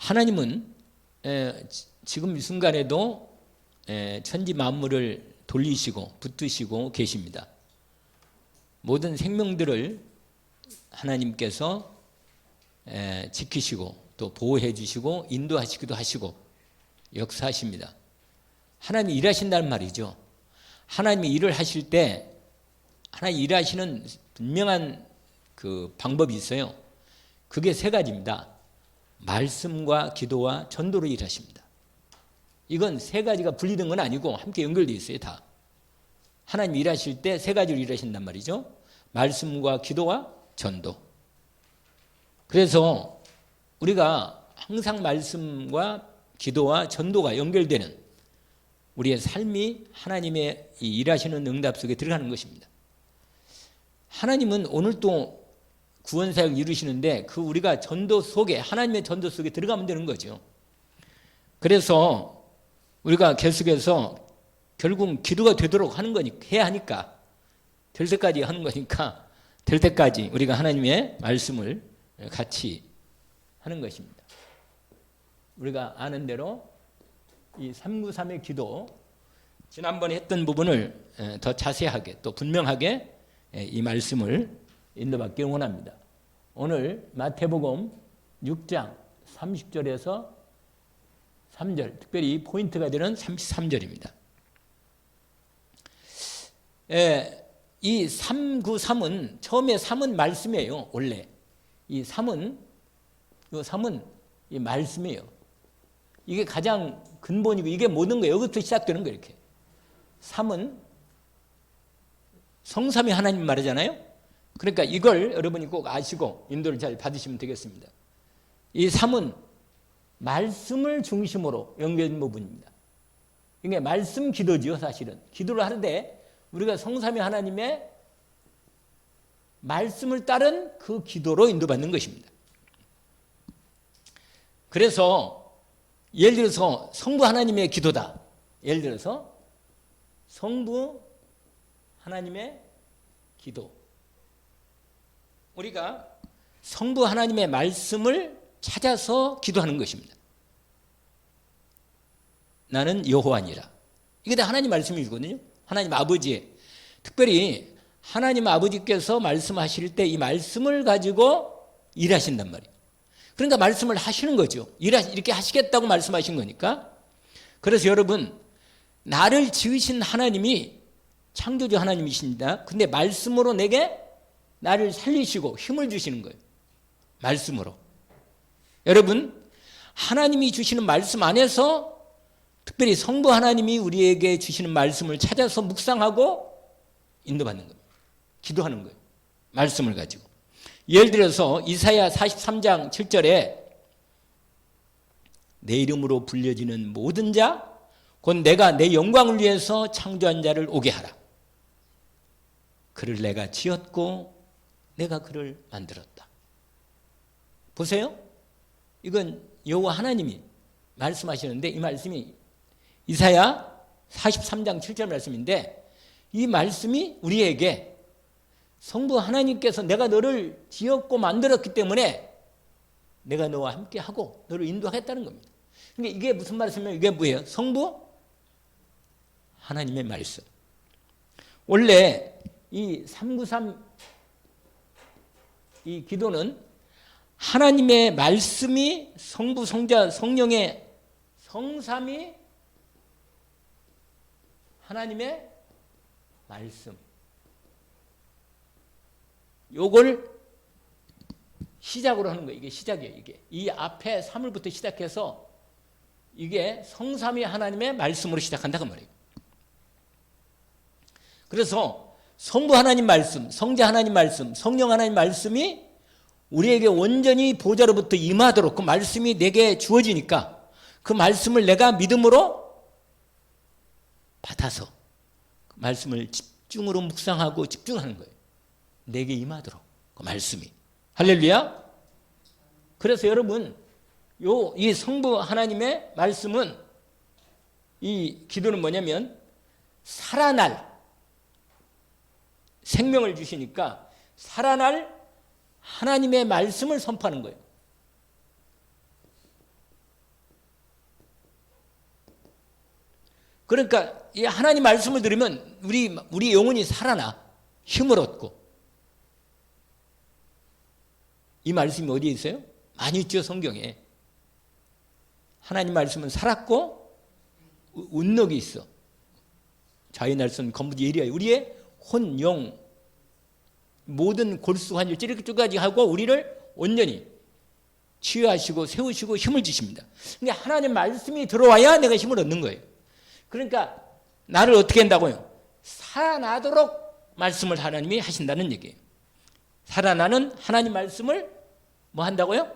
하나님은 지금 이 순간에도 천지 만물을 돌리시고 붙드시고 계십니다. 모든 생명들을 하나님께서 지키시고 또 보호해 주시고 인도하시기도 하시고 역사하십니다. 하나님이 일하신다는 말이죠. 하나님이 일을 하실 때 하나님 일하시는 분명한 그 방법이 있어요. 그게 세 가지입니다. 말씀과 기도와 전도로 일하십니다. 이건 세 가지가 분리된 건 아니고 함께 연결되어 있어요. 다. 하나님 일하실 때 세 가지로 일하신단 말이죠. 말씀과 기도와 전도. 그래서 우리가 항상 말씀과 기도와 전도가 연결되는 우리의 삶이 하나님의 이 일하시는 응답 속에 들어가는 것입니다. 하나님은 오늘도 구원사역을 이루시는데 그 우리가 전도 속에 하나님의 전도 속에 들어가면 되는 거죠. 그래서 우리가 계속해서 결국 기도가 되도록 하는 거니까 해야 하니까 될 때까지 하는 거니까 될 때까지 우리가 하나님의 말씀을 같이 하는 것입니다. 우리가 아는 대로 이 393의 기도 지난번에 했던 부분을 더 자세하게 또 분명하게 이 말씀을 인도받기를 원합니다. 오늘 마태복음 6장 30절에서 3절 특별히 포인트가 되는 33절입니다. 이 393은 처음에 3은 말씀이에요. 원래 이 3은 이 말씀이에요. 이게 가장 근본이고 이게 모든 거예요. 여기부터 시작되는 거예요. 이렇게 3은 성삼위 하나님 말이잖아요. 그러니까 이걸 여러분이 꼭 아시고 인도를 잘 받으시면 되겠습니다. 이 3은 말씀을 중심으로 연결된 부분입니다. 이게 말씀 기도지요. 사실은 기도를 하는데 우리가 성삼위 하나님의 말씀을 따른 그 기도로 인도받는 것입니다. 그래서 예를 들어서 성부 하나님의 기도다. 예를 들어서 성부 하나님의 기도. 우리가 성부 하나님의 말씀을 찾아서 기도하는 것입니다. 나는 여호와니라. 이게 다 하나님 말씀이거든요. 하나님 아버지의. 특별히 하나님 아버지께서 말씀하실 때 이 말씀을 가지고 일하신단 말이에요. 그러니까 말씀을 하시는 거죠. 이렇게 하시겠다고 말씀하신 거니까. 그래서 여러분, 나를 지으신 하나님이 창조주 하나님이십니다. 근데 말씀으로 내게 나를 살리시고 힘을 주시는 거예요. 말씀으로. 여러분, 하나님이 주시는 말씀 안에서 특별히 성부 하나님이 우리에게 주시는 말씀을 찾아서 묵상하고 인도받는 겁니다. 기도하는 거예요. 말씀을 가지고. 예를 들어서 이사야 43장 7절에 내 이름으로 불려지는 모든 자 곧 내가 내 영광을 위해서 창조한 자를 오게 하라. 그를 내가 지었고 내가 그를 만들었다. 보세요. 이건 여호와 하나님이 말씀하시는데 이 말씀이 이사야 43장 7절 말씀인데 이 말씀이 우리에게 성부 하나님께서 내가 너를 지었고 만들었기 때문에 내가 너와 함께하고 너를 인도하겠다는 겁니다. 그러니까 이게 무슨 말씀이에요? 이게 뭐예요? 성부 하나님의 말씀. 원래 이 393 이 기도는 하나님의 말씀이 성부, 성자, 성령의 성삼위 하나님의 말씀. 요걸 시작으로 하는 거예요. 이게 시작이에요. 이게 이 앞에 3을부터 시작해서 이게 성삼위 하나님의 말씀으로 시작한다고 말이에요. 그래서 성부 하나님 말씀, 성자 하나님 말씀, 성령 하나님 말씀이 우리에게 온전히 보좌로부터 임하도록 그 말씀이 내게 주어지니까 그 말씀을 내가 믿음으로 받아서 그 말씀을 집중으로 묵상하고 집중하는 거예요. 내게 임하도록 그 말씀이. 할렐루야. 그래서 여러분 이 성부 하나님의 말씀은 이 기도는 뭐냐면 살아날 생명을 주시니까 살아날 하나님의 말씀을 선포하는 거예요. 그러니까 이 하나님 말씀을 들으면 우리 영혼이 살아나 힘을 얻고. 이 말씀이 어디에 있어요? 많이 있죠, 성경에. 하나님 말씀은 살았고 운력이 있어. 자의 날선 건부지 예리하여 우리의 혼, 영, 모든 골수 환절 찌르기까지 하고 우리를 온전히 치유하시고 세우시고 힘을 주십니다. 근데 하나님 말씀이 들어와야 내가 힘을 얻는 거예요. 그러니까 나를 어떻게 한다고요? 살아나도록 말씀을 하나님이 하신다는 얘기예요. 살아나는 하나님 말씀을 뭐 한다고요?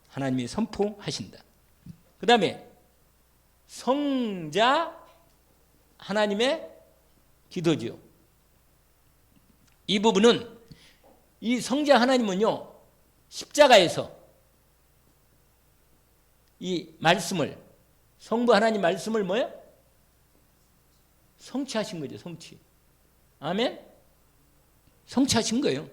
하나님이 선포하신다. 그 다음에 성자 하나님의 기도죠. 이 부분은 이 성자 하나님은요, 십자가에서 이 말씀을, 성부 하나님 말씀을 뭐예요? 성취하신 거죠, 성취. 아멘? 성취하신 거예요.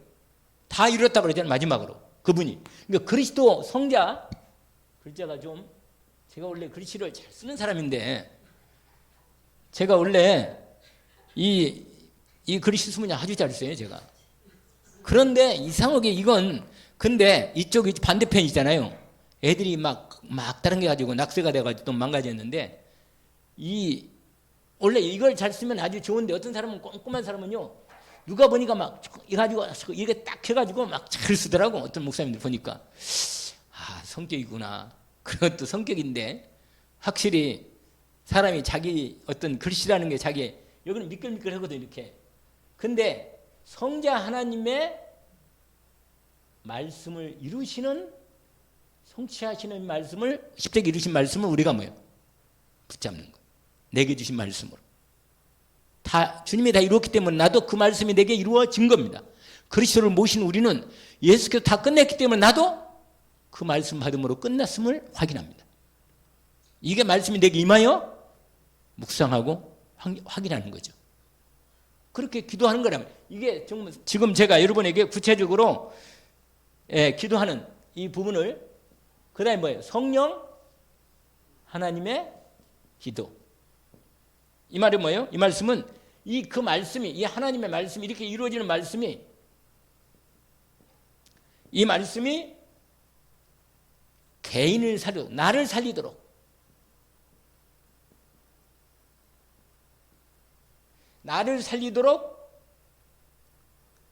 다 이뤘다고 그러잖아요, 마지막으로. 그분이. 그러니까 그리스도 성자, 글자가 좀, 제가 원래 글씨를 잘 쓰는 사람인데, 제가 원래 이 글씨 쓰면 아주 잘 써요, 제가. 그런데 이상하게 이건, 근데 이쪽이 반대편이잖아요. 애들이 막 다른 게 가지고 낙세가 돼가지고 또 망가졌는데, 원래 이걸 잘 쓰면 아주 좋은데 어떤 사람은 꼼꼼한 사람은요, 누가 보니까 막 이래가지고 이게 딱 해가지고 막 잘 쓰더라고. 어떤 목사님들 보니까. 성격이구나. 그것도 성격인데, 확실히 사람이 자기 어떤 글씨라는 게 자기, 여기는 미끌미끌 하거든, 이렇게. 근데 성자 하나님의 말씀을 이루시는, 성취하시는 말씀을, 십자가 이루신 말씀을 우리가 뭐예요? 붙잡는 거예요. 내게 주신 말씀으로. 다 주님이 다 이루었기 때문에 나도 그 말씀이 내게 이루어진 겁니다. 그리스도를 모신 우리는 예수께서 다 끝냈기 때문에 나도 그 말씀 받음으로 끝났음을 확인합니다. 이게 말씀이 내게 임하여 묵상하고 확인하는 거죠. 그렇게 기도하는 거라면, 이게 지금 제가 여러분에게 구체적으로 기도하는 이 부분을, 그 다음에 뭐예요? 성령 하나님의 기도. 이 말이 뭐예요? 이 말씀은 그 말씀이, 이 하나님의 말씀이, 이렇게 이루어지는 말씀이, 이 말씀이 개인을 살리도록, 나를 살리도록, 나를 살리도록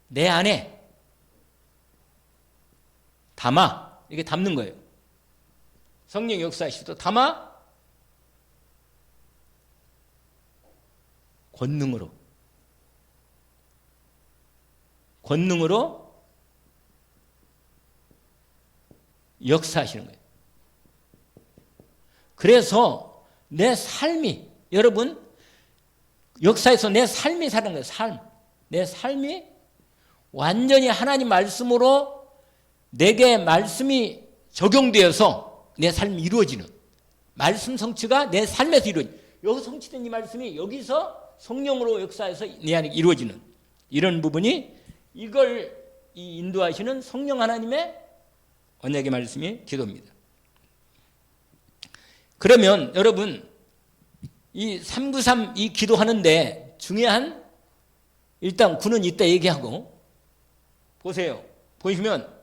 내 안에 담아, 이렇게 담는 거예요. 성령 역사하시도 담아 권능으로 역사하시는 거예요. 그래서 내 삶이, 여러분, 역사에서 내 삶이 사는 거예요. 내 삶이 완전히 하나님 말씀으로 내게 말씀이 적용되어서 내 삶이 이루어지는, 말씀 성취가 내 삶에서 이루어지는, 여기서 성취된 이 말씀이 여기서 성령으로 역사해서 내 안에 이루어지는 이런 부분이, 이걸 인도하시는 성령 하나님의 언약의 말씀이 기도입니다. 그러면 여러분, 이 393 이 기도하는데 중요한, 일단 구는 있다 얘기하고, 보세요. 보시면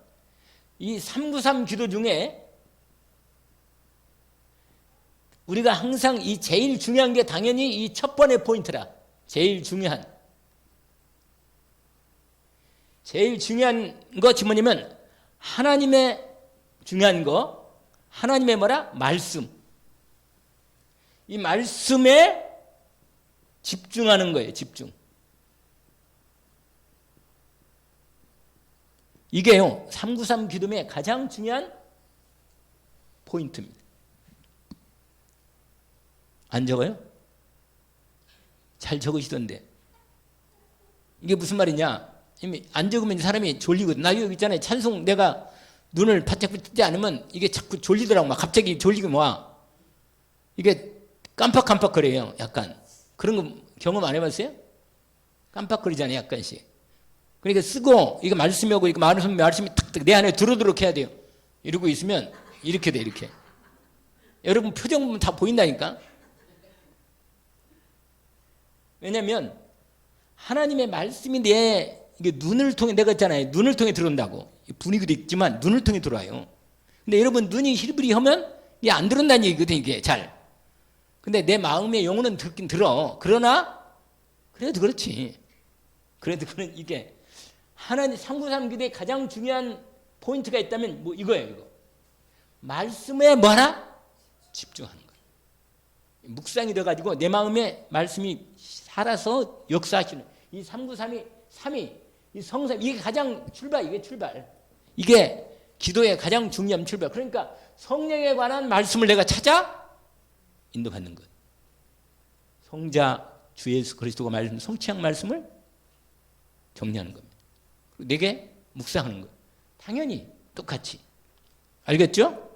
이 393 기도 중에 우리가 항상 이 제일 중요한 게 당연히 이 첫 번째 포인트라. 제일 중요한 거 뭐냐면, 하나님의 중요한 거, 하나님의 뭐라? 말씀. 이 말씀에 집중하는 거예요. 집중. 이게요, 393 기도의 가장 중요한 포인트입니다. 안 적어요? 잘 적으시던데. 이게 무슨 말이냐? 안 적으면 사람이 졸리거든. 나 여기 있잖아요. 찬송 내가 눈을 바짝 뜨지 않으면 이게 자꾸 졸리더라고. 막 갑자기 졸리고 와. 이게 깜빡깜빡거려요. 약간. 그런 거 경험 안 해봤어요? 깜빡거리잖아요. 약간씩. 그러니까 쓰고, 이거 말씀이 오고, 이거 말씀이 탁탁 내 안에 들어오도록 해야 돼요. 이러고 있으면 이렇게 돼, 이렇게. 여러분 표정 보면 다 보인다니까? 왜냐하면 하나님의 말씀이 이게 눈을 통해, 내가 했잖아요. 눈을 통해 들어온다고. 분위기도 있지만 눈을 통해 들어와요. 근데 여러분, 눈이 힐브리하면 이게 안 들어온다는 얘기거든요, 이게 잘. 근데 내 마음의 영혼은 듣긴 들어. 그러나 그래도 그렇지. 그래도 이게 하나님 삼구삼기도의 가장 중요한 포인트가 있다면 뭐 이거예요, 이거. 말씀에 뭐하나? 집중하는 거예요. 묵상이 돼가지고 내 마음에 말씀이 살아서 역사하시는 이 삼구삼이 삼위, 이 성삼, 이게 가장 이게 출발. 이게 기도의 가장 중요한 출발. 그러니까 성령에 관한 말씀을 내가 찾아 인도받는 것. 성자 주 예수 그리스도가 말씀, 성취한 말씀을 정리하는 겁니다. 그리고 내게 묵상하는 것. 당연히 똑같이. 알겠죠?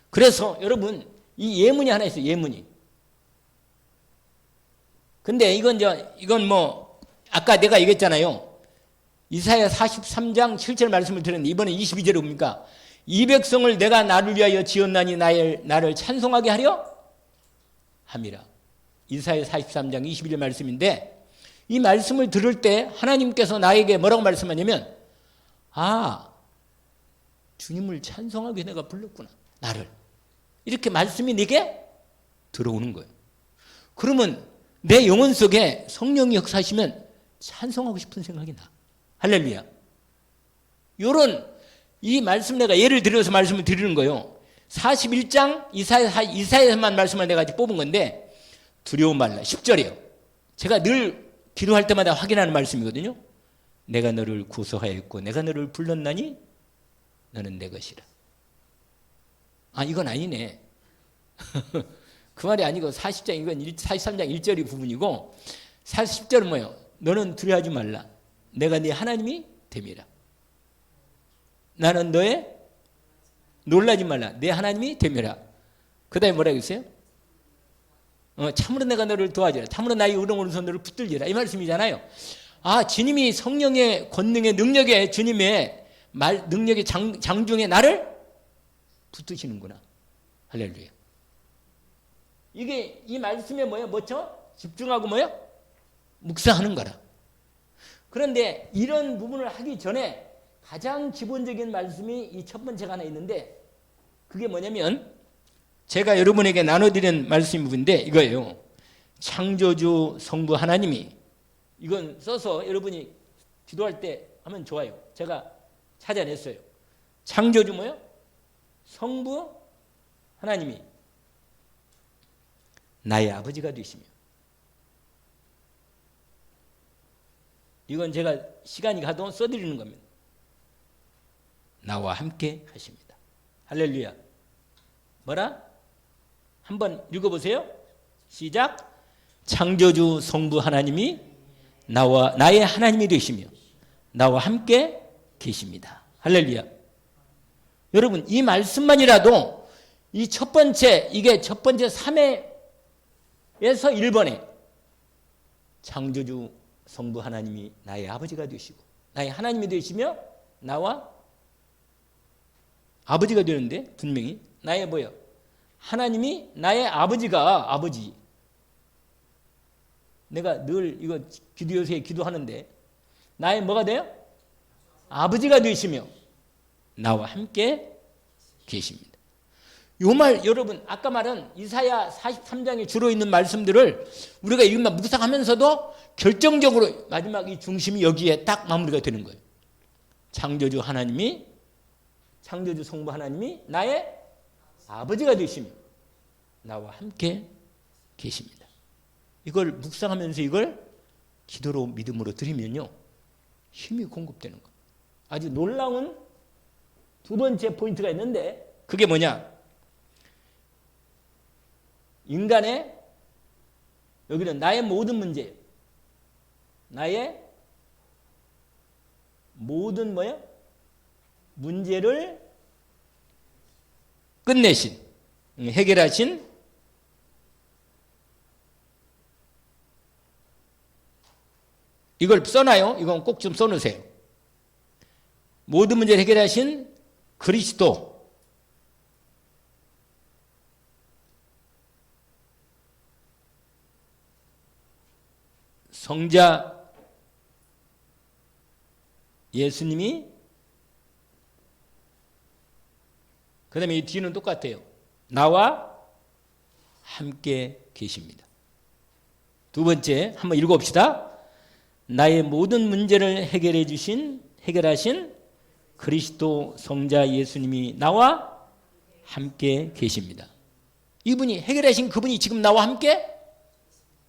그래서 여러분, 이 예문이 하나 있어요. 예문이. 근데 이건 뭐 아까 내가 얘기했잖아요. 이사야 43장 7절 말씀을 드렸는데 이번에 22절에 뭡니까? 이 백성을 내가 나를 위하여 지었나니 나를 찬송하게 하려 함이라. 이사야 43장 22절 말씀인데, 이 말씀을 들을 때 하나님께서 나에게 뭐라고 말씀하냐면, 주님을 찬송하기 위해 내가 불렀구나, 나를. 이렇게 말씀이 내게 들어오는 거예요. 그러면 내 영혼 속에 성령이 역사하시면 찬송하고 싶은 생각이 나. 할렐루야. 요런 이 말씀, 내가 예를 들어서 말씀을 드리는 거예요. 41장 이사야만 말씀을 내가 뽑은 건데, 두려움 말라. 10절이에요. 제가 늘 기도할 때마다 확인하는 말씀이거든요. 내가 너를 구속하였고 내가 너를 불렀나니 너는 내 것이라. 이건 아니네. 그 말이 아니고 40장, 이건 43장 1절이 부분이고, 40절은 뭐예요? 너는 두려워하지 말라. 내가 네 하나님이 됨이라. 나는 너의 놀라지 말라. 내 하나님이 됨이라. 그 다음에 뭐라고 했어요? 참으로 내가 너를 도와주라. 참으로 나의 우렁우렁 너를 붙들리라. 이 말씀이잖아요. 주님이 성령의 권능의 능력의 주님의 능력의 장중에 나를 붙드시는구나. 할렐루야. 이게 이 말씀에 뭐예요? 뭐죠? 집중하고 뭐예요? 묵상하는 거라. 그런데 이런 부분을 하기 전에 가장 기본적인 말씀이 이 첫 번째가 하나 있는데, 그게 뭐냐면 제가 여러분에게 나눠드린 말씀인데 이거예요. 창조주 성부 하나님이, 이건 써서 여러분이 기도할 때 하면 좋아요. 제가 찾아냈어요. 창조주 뭐예요? 성부 하나님이 나의 아버지가 되시며, 이건 제가 시간이 가도 써드리는 겁니다. 나와 함께 하십니다. 할렐루야. 뭐라? 한번 읽어보세요. 시작. 창조주 성부 하나님이 나의 하나님이 되시며 나와 함께 계십니다. 할렐루야. 여러분, 이 말씀만이라도 이 첫 번째, 이게 첫 번째 3회에서 1번에 창조주 성부 하나님이 나의 아버지가 되시고 나의 하나님이 되시며 나와 아버지가 되는데, 분명히 나의 뭐예요? 하나님이 나의 아버지가 아버지. 내가 늘 이거 요새 기도하는데 나의 뭐가 돼요? 아버지가 되시며 나와 함께 계십니다. 요 말, 여러분 아까 말한 이사야 43장에 주로 있는 말씀들을 우리가 읽으면 묵상하면서도 결정적으로 마지막 이 중심이 여기에 딱 마무리가 되는 거예요. 창조주 성부 하나님이 나의 아버지가 되시며 나와 함께 계십니다. 이걸 묵상하면서 이걸 기도로 믿음으로 드리면요, 힘이 공급되는 거예요. 아주 놀라운 두 번째 포인트가 있는데, 그게 뭐냐? 인간의, 여기는 나의 모든 문제예요. 나의 모든 뭐예요? 문제를 끝내신, 해결하신 이걸 써놔요. 이건 꼭 좀 써놓으세요. 모든 문제를 해결하신 그리스도, 성자 예수님이, 그 다음에 이 뒤는 똑같아요. 나와 함께 계십니다. 두 번째 한번 읽어봅시다. 나의 모든 문제를 해결하신 그리스도 성자 예수님이 나와 함께 계십니다. 이분이 해결하신 그분이 지금 나와 함께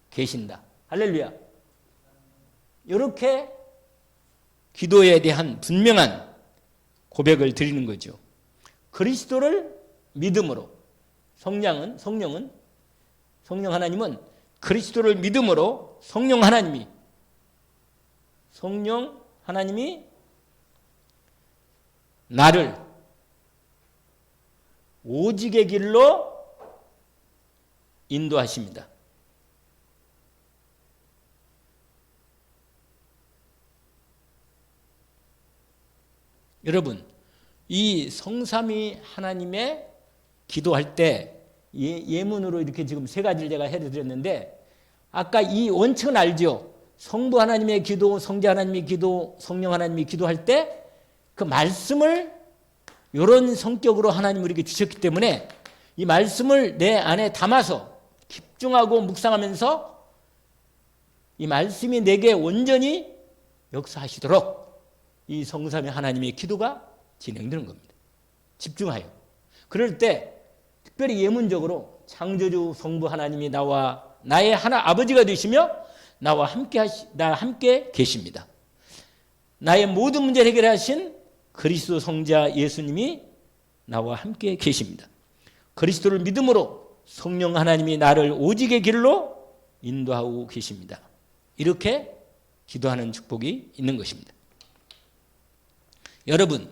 계신다. 할렐루야. 이렇게 기도에 대한 분명한 고백을 드리는 거죠. 그리스도를 믿음으로, 성령 하나님은 그리스도를 믿음으로 성령 하나님이 나를 오직의 길로 인도하십니다. 여러분, 이 성삼위 하나님의 기도할 때 예문으로 이렇게 지금 세 가지를 제가 해드렸는데, 아까 이 원칙은 알죠? 성부 하나님의 기도, 성자 하나님의 기도, 성령 하나님이 기도할 때 그 말씀을 이런 성격으로 하나님 우리에게 주셨기 때문에 이 말씀을 내 안에 담아서 집중하고 묵상하면서 이 말씀이 내게 온전히 역사하시도록 이 성삼위 하나님의 기도가 진행되는 겁니다. 집중하여. 그럴 때 특별히 예문적으로 창조주 성부 하나님이 나와 나의 아버지가 되시며 나와 함께 계십니다. 나의 모든 문제를 해결하신 그리스도 성자 예수님이 나와 함께 계십니다. 그리스도를 믿음으로 성령 하나님이 나를 오직의 길로 인도하고 계십니다. 이렇게 기도하는 축복이 있는 것입니다. 여러분,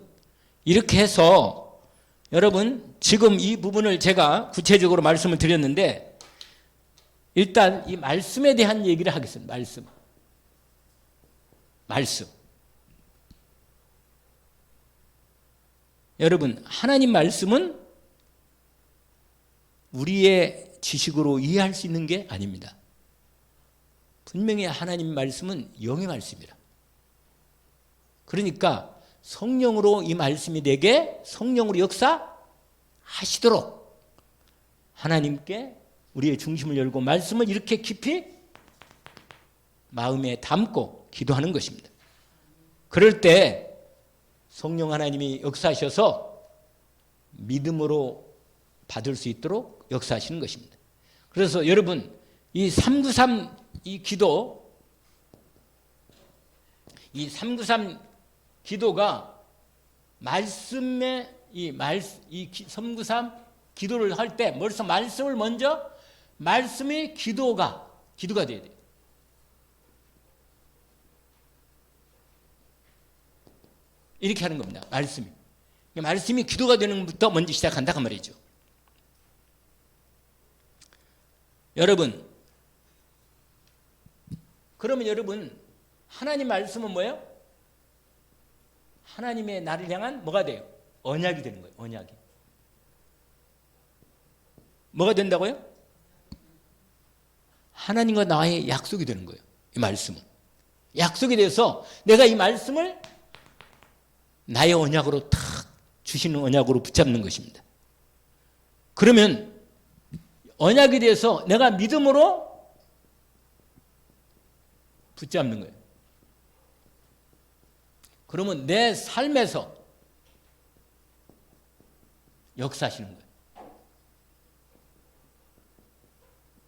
이렇게 해서 여러분 지금 이 부분을 제가 구체적으로 말씀을 드렸는데, 일단 이 말씀에 대한 얘기를 하겠습니다. 말씀. 여러분, 하나님 말씀은 우리의 지식으로 이해할 수 있는 게 아닙니다. 분명히 하나님 말씀은 영의 말씀이라. 그러니까 성령으로 이 말씀이 내게 성령으로 역사하시도록 하나님께 우리의 중심을 열고 말씀을 이렇게 깊이 마음에 담고 기도하는 것입니다. 그럴 때 성령 하나님이 역사하셔서 믿음으로 받을 수 있도록 역사하시는 것입니다. 그래서 여러분, 이 393 이 기도, 이 393 기도가 말씀의 이 393 기도를 할 때 벌써 말씀을 먼저 말씀의 기도가 돼야 돼요. 이렇게 하는 겁니다. 말씀이 기도가 되는 것부터 먼저 시작한다 그 말이죠. 여러분, 그러면 여러분, 하나님 말씀은 뭐예요? 하나님의 나를 향한 뭐가 돼요? 언약이 되는 거예요. 언약이. 뭐가 된다고요? 하나님과 나의 약속이 되는 거예요. 이 말씀은. 약속이 돼서 내가 이 말씀을 나의 언약으로 탁 주시는 언약으로 붙잡는 것입니다. 그러면 언약이 돼서 내가 믿음으로 붙잡는 거예요. 그러면 내 삶에서 역사하시는 거예요.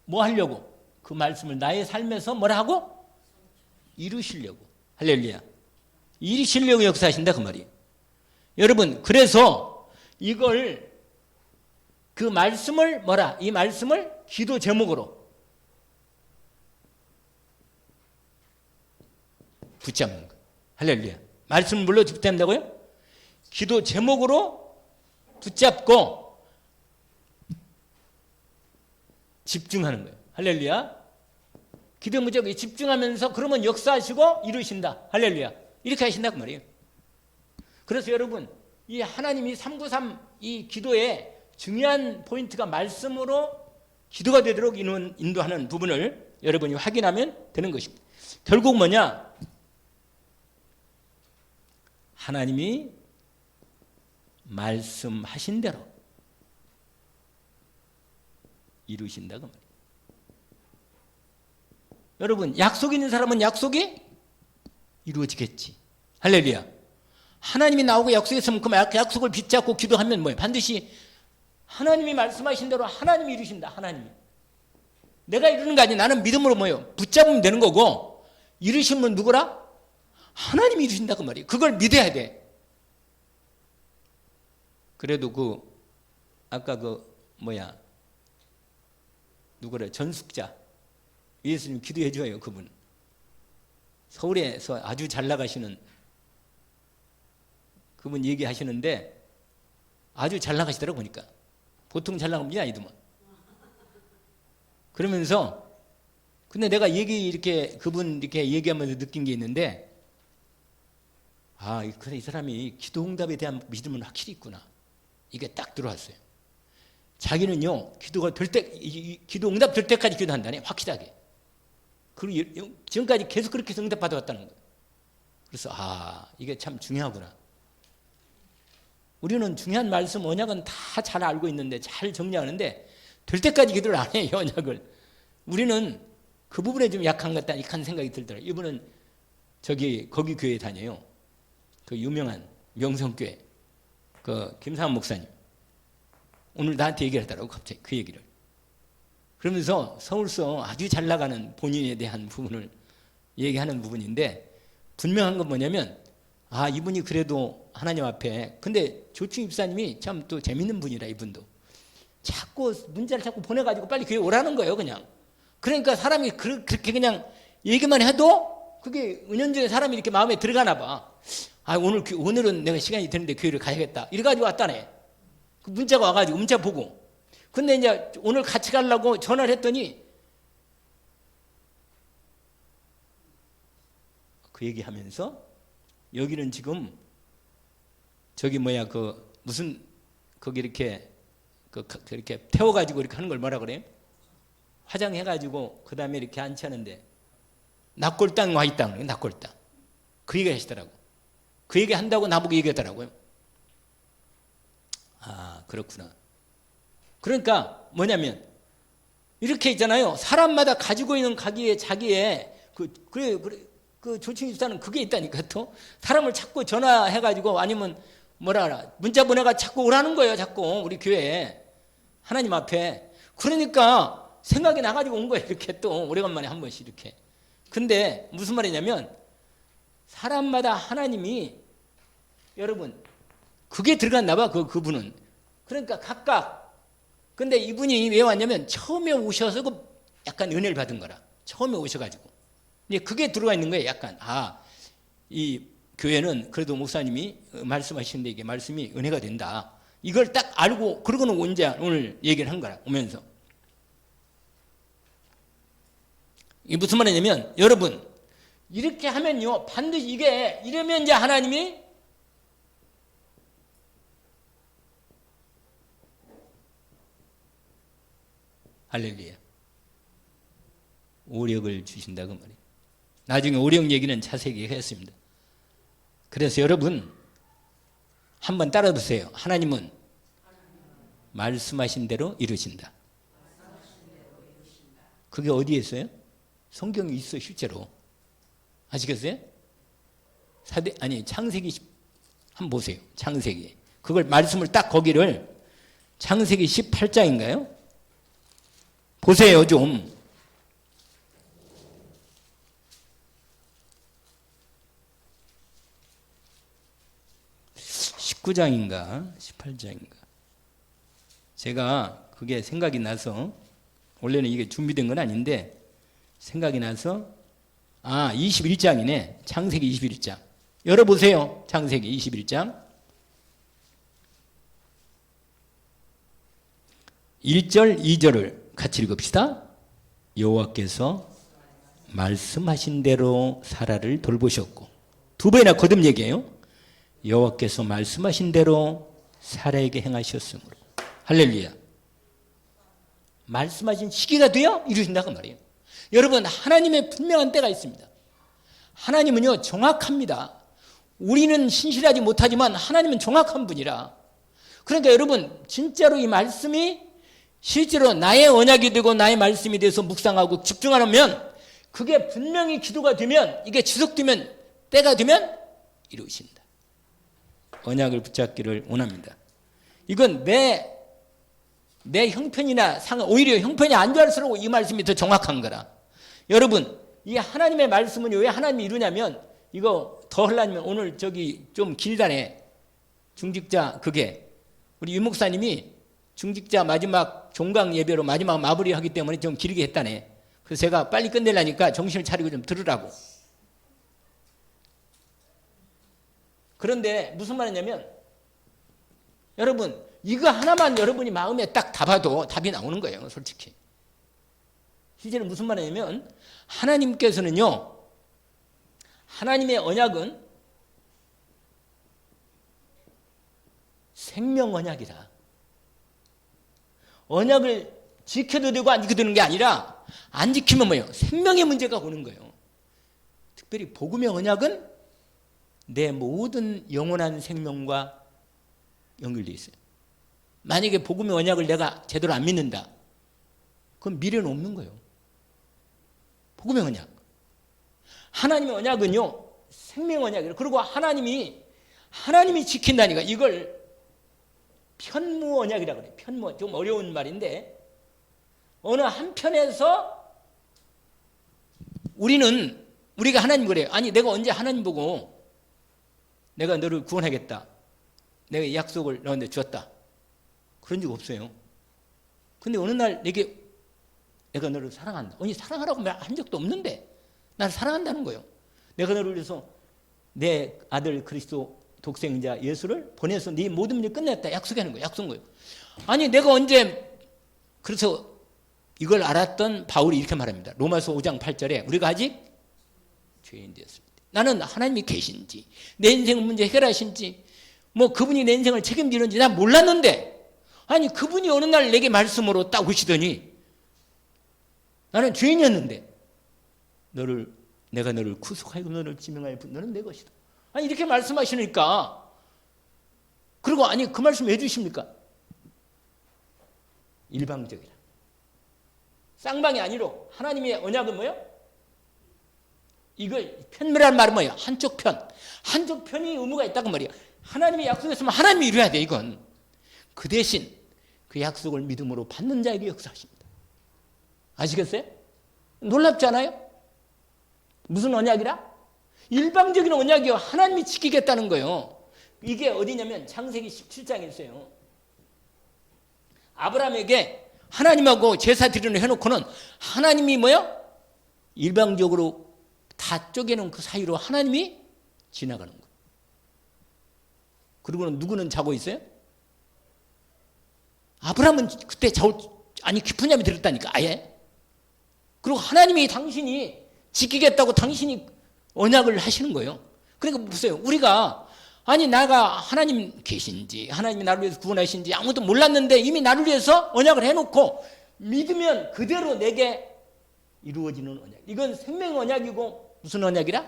뭐 하려고? 그 말씀을 나의 삶에서 뭐라 하고? 이루시려고. 할렐루야. 이루시려고 역사하신다 그 말이에요. 여러분, 그래서 이걸 그 말씀을 이 말씀을 기도 제목으로 붙잡는 거예요. 할렐루야. 말씀을 뭘로 붙잡는다고요? 기도 제목으로 붙잡고 집중하는 거예요. 할렐루야. 기도 제목에 집중하면서 그러면 역사하시고 이루신다. 할렐루야. 이렇게 하신다 그 말이에요. 그래서 여러분, 이 하나님이 393 이 기도의 중요한 포인트가 말씀으로 기도가 되도록 인도하는 부분을 여러분이 확인하면 되는 것입니다. 결국 뭐냐? 하나님이 말씀하신 대로 이루신다고 말이에요. 여러분, 약속 있는 사람은 약속이 이루어지겠지. 할렐루야. 하나님이 나오고 약속했으면 그 약속을 붙잡고 기도하면 뭐예요? 반드시 하나님이 말씀하신 대로 하나님이 이루신다. 하나님이. 내가 이루는 거 아니야. 나는 믿음으로 뭐예요? 붙잡으면 되는 거고, 이루신 분 누구라? 하나님이 이루신다고 말이에요. 그걸 믿어야 돼. 그래도 아까 누구래? 전숙자. 예수님 기도해 줘요, 그분. 서울에서 아주 잘 나가시는 그분 얘기하시는데 아주 잘 나가시더라고 보니까. 보통 잘 나가는 분이 아니더만. 그러면서 근데 내가 그분 이렇게 얘기하면서 느낀 게 있는데, 그래, 이 사람이 기도 응답에 대한 믿음은 확실히 있구나. 이게 딱 들어왔어요. 자기는요, 기도 응답 될 때까지 기도한다네, 확실하게. 그리고 지금까지 계속 그렇게 응답 받아왔다는 거예요. 그래서 이게 참 중요하구나. 우리는 중요한 말씀, 언약은 다 잘 알고 있는데, 잘 정리하는데 될 때까지 기도를 안 해요, 언약을. 우리는 그 부분에 좀 약한 것 같다, 이런 생각이 들더라고요. 이분은 거기 교회 다녀요. 그 유명한 명성교회 김상환 목사님. 오늘 나한테 얘기를 하더라고, 갑자기 그 얘기를. 그러면서 서울서 아주 잘 나가는 본인에 대한 부분을 얘기하는 부분인데, 분명한 건 뭐냐면, 이분이 그래도 하나님 앞에, 근데 조충 입사님이 참 또 재밌는 분이라, 이분도. 자꾸 문자를 자꾸 보내가지고 빨리 교회 오라는 거예요, 그냥. 그러니까 사람이 그렇게 그냥 얘기만 해도 그게 은연중에 사람이 이렇게 마음에 들어가나 봐. 오늘은 내가 시간이 되는데 교회를 가야겠다. 이래가지고 왔다네. 그 문자가 와가지고 문자 보고. 근데 이제 오늘 같이 가려고 전화를 했더니 그 얘기하면서 여기는 지금 거기 이렇게 태워가지고 이렇게 하는 걸 뭐라 그래요? 화장해가지고 그 다음에 이렇게 앉혀는데 납골당 와 있다는 거예요. 납골당. 그 얘기 하시더라고. 그 얘기 한다고 나보고 얘기하더라고요. 그렇구나. 그러니까 뭐냐면 이렇게 있잖아요. 사람마다 가지고 있는 자기의 그 조충 입사는 그게 있다니까. 또 사람을 자꾸 전화해가지고 아니면 문자 보내가 자꾸 오라는 거예요. 자꾸 우리 교회에 하나님 앞에. 그러니까 생각이 나가지고 온 거예요. 이렇게 또 오래간만에 한 번씩 이렇게. 근데 무슨 말이냐면 사람마다 하나님이, 여러분, 그게 들어갔나 봐, 그분은. 그러니까 각각. 근데 이분이 왜 왔냐면 처음에 오셔서 약간 은혜를 받은 거라. 처음에 오셔가지고. 근데 그게 들어가 있는 거예요. 약간 이 교회는 그래도 목사님이 말씀하시는데 이게 말씀이 은혜가 된다. 이걸 딱 알고 그러고는 오늘 얘기를 한 거라. 오면서. 이게 무슨 말이냐면 여러분, 이렇게 하면요 반드시 이러면 이제 하나님이 할렐루야 오력을 주신다고 말이에요. 나중에 오력 얘기는 자세히 했습니다. 그래서 여러분 한번 따라 보세요. 하나님은 말씀하신 대로 이루신다. 그게 어디에 있어요? 성경이 있어요, 실제로. 아시겠어요? 창세기 한번 보세요. 창세기. 그걸 말씀을 딱 거기를 창세기 18장인가요? 보세요, 좀. (19장인가) (18장인가) 제가 그게 생각이 나서, 원래는 이게 준비된 건 아닌데 생각이 나서 21장이네. 창세기 21장. 열어보세요. 창세기 21장 1절 2절을 같이 읽읍시다. 여호와께서 말씀하신 대로 사라를 돌보셨고, 두 번이나 거듭 얘기해요. 여호와께서 말씀하신 대로 사라에게 행하셨으므로. 할렐루야. 말씀하신 시기가 되어 이루신다고 말이에요. 여러분, 하나님의 분명한 때가 있습니다. 하나님은요 정확합니다. 우리는 신실하지 못하지만 하나님은 정확한 분이라. 그러니까 여러분 진짜로 이 말씀이 실제로 나의 언약이 되고 나의 말씀이 돼서 묵상하고 집중하면 그게 분명히 기도가 되면 이게 지속되면 때가 되면 이루신다. 언약을 붙잡기를 원합니다. 이건 내 형편이나 오히려 형편이 안 좋을수록 이 말씀이 더 정확한 거라. 여러분 이 하나님의 말씀은 왜 하나님이 이루냐면 이거 더 하려면 오늘 저기 좀 길다네. 중직자 그게 우리 유 목사님이 중직자 마지막 종강 예배로 마지막 마무리하기 때문에 좀 길게 했다네. 그래서 제가 빨리 끝내려니까 정신을 차리고 좀 들으라고. 그런데 무슨 말이냐면 여러분 이거 하나만 여러분이 마음에 딱 담아도 답이 나오는 거예요. 솔직히. 실제로 무슨 말이냐면 하나님께서는요. 하나님의 언약은 생명 언약이다. 언약을 지켜도 되고 안 지켜도 되는 게 아니라 안 지키면 뭐예요? 생명의 문제가 오는 거예요. 특별히 복음의 언약은 내 모든 영원한 생명과 연결되어 있어요. 만약에 복음의 언약을 내가 제대로 안 믿는다. 그럼 미래는 없는 거예요. 복음의 언약. 하나님의 언약은요. 생명 언약이에요. 그리고 하나님이 지킨다니까. 이걸 편무 언약이라고 그래요. 편무. 좀 어려운 말인데 어느 한편에서 우리가 하나님 그래요. 아니 내가 언제 하나님 보고 내가 너를 구원하겠다. 내가 이 약속을 너한테 주었다. 그런 적 없어요. 근데 어느 날 내가 너를 사랑한다. 아니 사랑하라고 한 적도 없는데 나를 사랑한다는 거예요. 내가 너를 위해서 내 아들 그리스도 독생자 예수를 보내서 네 모든 문제 끝냈다. 약속하는 거예요. 약속한 거예요. 아니 내가 언제 그래서 이걸 알았던 바울이 이렇게 말합니다. 로마서 5장 8절에 우리가 아직 죄인 되었을 때 나는 하나님이 계신지 내 인생 문제 해결하신지 뭐 그분이 내 인생을 책임지는지 난 몰랐는데 아니 그분이 어느 날 내게 말씀으로 딱 오시더니 나는 죄인이었는데 내가 너를 구속하고 너를 지명하여 너는 내 것이다. 아니 이렇게 말씀하시니까 그리고 아니 그 말씀 왜 주십니까? 일방적이라. 쌍방이 아니로 하나님의 언약은 뭐예요? 이걸 편미란 말은 뭐예요? 한쪽 편이 의무가 있다고 말이에요. 하나님이 약속했으면 하나님이 이루어야 돼. 이건 그 대신 그 약속을 믿음으로 받는 자에게 역사하십니다. 아시겠어요? 놀랍지 않아요? 무슨 언약이라? 일방적인 언약이요. 하나님이 지키겠다는 거예요. 이게 어디냐면 창세기 17장에 있어요. 아브라함에게 하나님하고 제사 드리는 해놓고는 하나님이 뭐요? 일방적으로 다 쪼개놓은 그 사이로 하나님이 지나가는 거예요. 그리고는 누구는 자고 있어요? 아브라함은 그때 깊은 잠이 들었다니까 아예. 그리고 하나님이 당신이 지키겠다고 당신이 언약을 하시는 거예요. 그러니까 보세요. 우리가 아니 내가 하나님 계신지 하나님이 나를 위해서 구원하신지 아무도 몰랐는데 이미 나를 위해서 언약을 해놓고 믿으면 그대로 내게 이루어지는 언약. 이건 생명 언약이고 무슨 언약이라?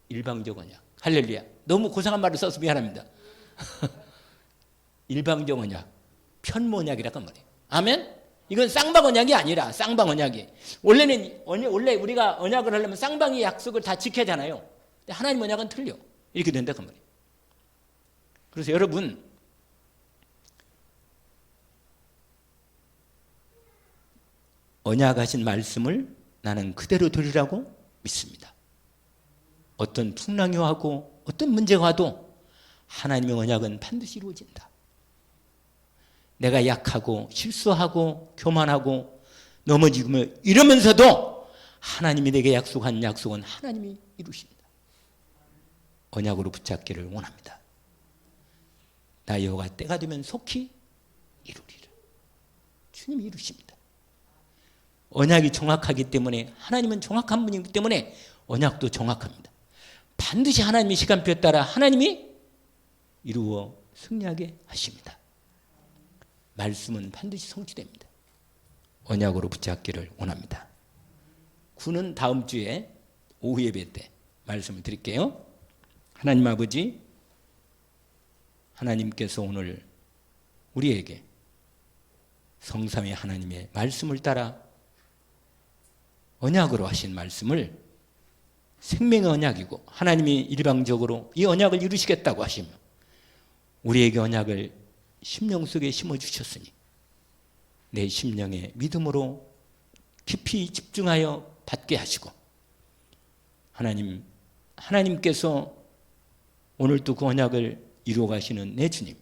일방적 언약. 할렐루야. 너무 고상한 말을 써서 미안합니다. 일방적 언약. 편무 언약이라고 말이에요. 아멘? 이건 쌍방 언약이 아니라 쌍방 언약이. 원래 우리가 언약을 하려면 쌍방의 약속을 다 지켜야 하잖아요. 근데 하나님 언약은 틀려. 이렇게 된다 그 말이에요. 그래서 여러분 언약하신 말씀을 나는 그대로 드리라고 믿습니다. 어떤 풍랑이 와고 어떤 문제가 와도 하나님의 언약은 반드시 이루어진다. 내가 약하고 실수하고 교만하고 넘어지고 이러면서도 하나님이 내게 약속한 약속은 하나님이 이루십니다. 언약으로 붙잡기를 원합니다. 나 여호와 때가 되면 속히 이루리라. 주님이 이루십니다. 언약이 정확하기 때문에 하나님은 정확한 분이기 때문에 언약도 정확합니다. 반드시 하나님의 시간표에 따라 하나님이 이루어 승리하게 하십니다. 말씀은 반드시 성취됩니다. 언약으로 붙잡기를 원합니다. 9는 다음 주에 오후 예배 때 말씀을 드릴게요. 하나님 아버지, 하나님께서 오늘 우리에게 성삼위 하나님의 말씀을 따라 언약으로 하신 말씀을 생명의 언약이고 하나님이 일방적으로 이 언약을 이루시겠다고 하시며 우리에게 언약을 심령 속에 심어주셨으니 내 심령의 믿음으로 깊이 집중하여 받게 하시고 하나님께서 오늘도 그 언약을 이루어 가시는 내 주님,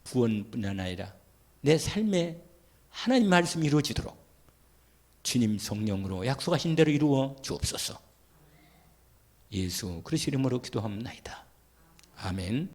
구원뿐만 아니라 내 삶에 하나님 말씀이 이루어지도록 주님 성령으로 약속하신 대로 이루어 주옵소서. 예수 그리스도 이름으로 기도합나이다. 아멘.